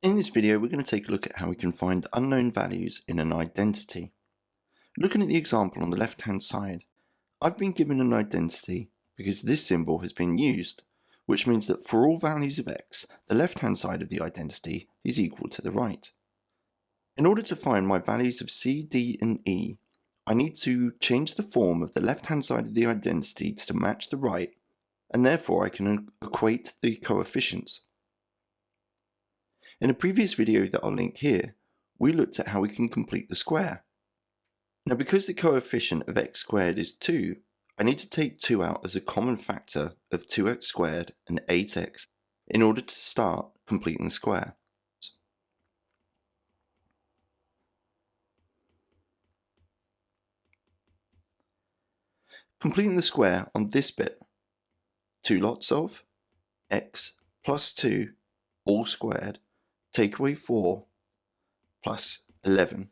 In this video, we're going to take a look at how we can find unknown values in an identity. Looking at the example on the left-hand side, I've been given an identity because this symbol has been used, which means that for all values of x, the left-hand side of the identity is equal to the right. In order to find my values of c, d, and e, I need to change the form of the left-hand side of the identity to match the right, and therefore I can equate the coefficients. In a previous video that I'll link here, we looked at how we can complete the square. Now, because the coefficient of x squared is 2, I need to take 2 out as a common factor of 2x squared and 8x in order to start completing the square. Completing the square on this bit, 2 lots of x plus 2 all squared, take away 4 plus 11.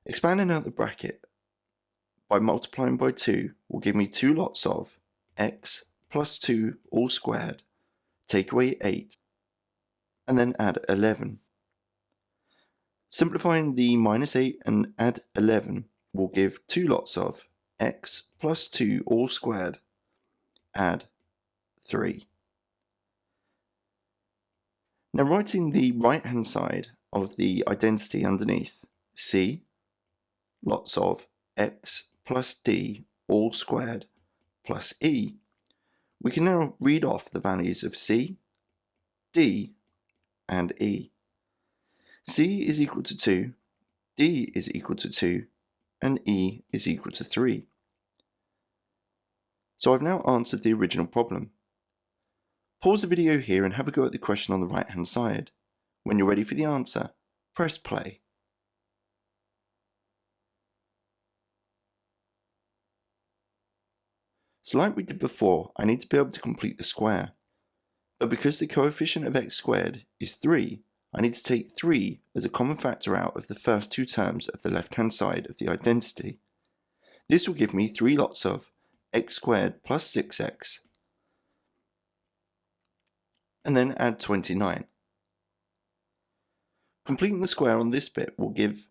Expanding out the bracket by multiplying by 2 will give me 2 lots of x plus 2 all squared, take away 8, and then add 11. Simplifying the minus 8 and add 11 will give 2 lots of x plus 2 all squared, add 3. Now, writing the right hand side of the identity underneath, c lots of x plus d all squared plus e, we can now read off the values of c, d, and e. c is equal to 2, d is equal to 2, and e is equal to 3. So I've now answered the original problem. Pause the video here and have a go at the question on the right hand side. When you're ready for the answer, press play. So like we did before, I need to be able to complete the square. But because the coefficient of x squared is 3, I need to take 3 as a common factor out of the first 2 terms of the left-hand side of the identity. This will give me 3 lots of x squared plus 6x, and then add 29. Completing the square on this bit will give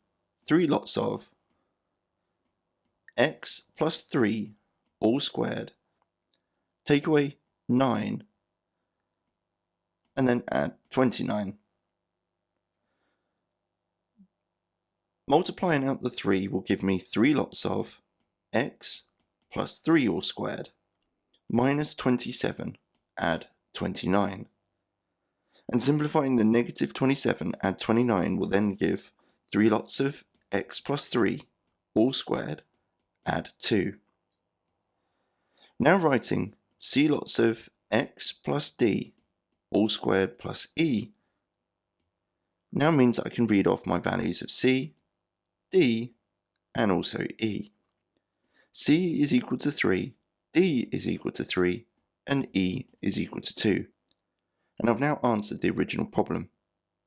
3 lots of x plus 3 all squared, take away 9, and then add 29. Multiplying out the 3 will give me 3 lots of x plus 3 all squared, minus 27, add 29. And simplifying the negative 27, add 29 will then give 3 lots of x plus 3 all squared, add 2. Now writing c lots of x plus d all squared plus e now means I can read off my values of c, d, and also e. c is equal to 3, d is equal to 3, and e is equal to 2. And I've now answered the original problem.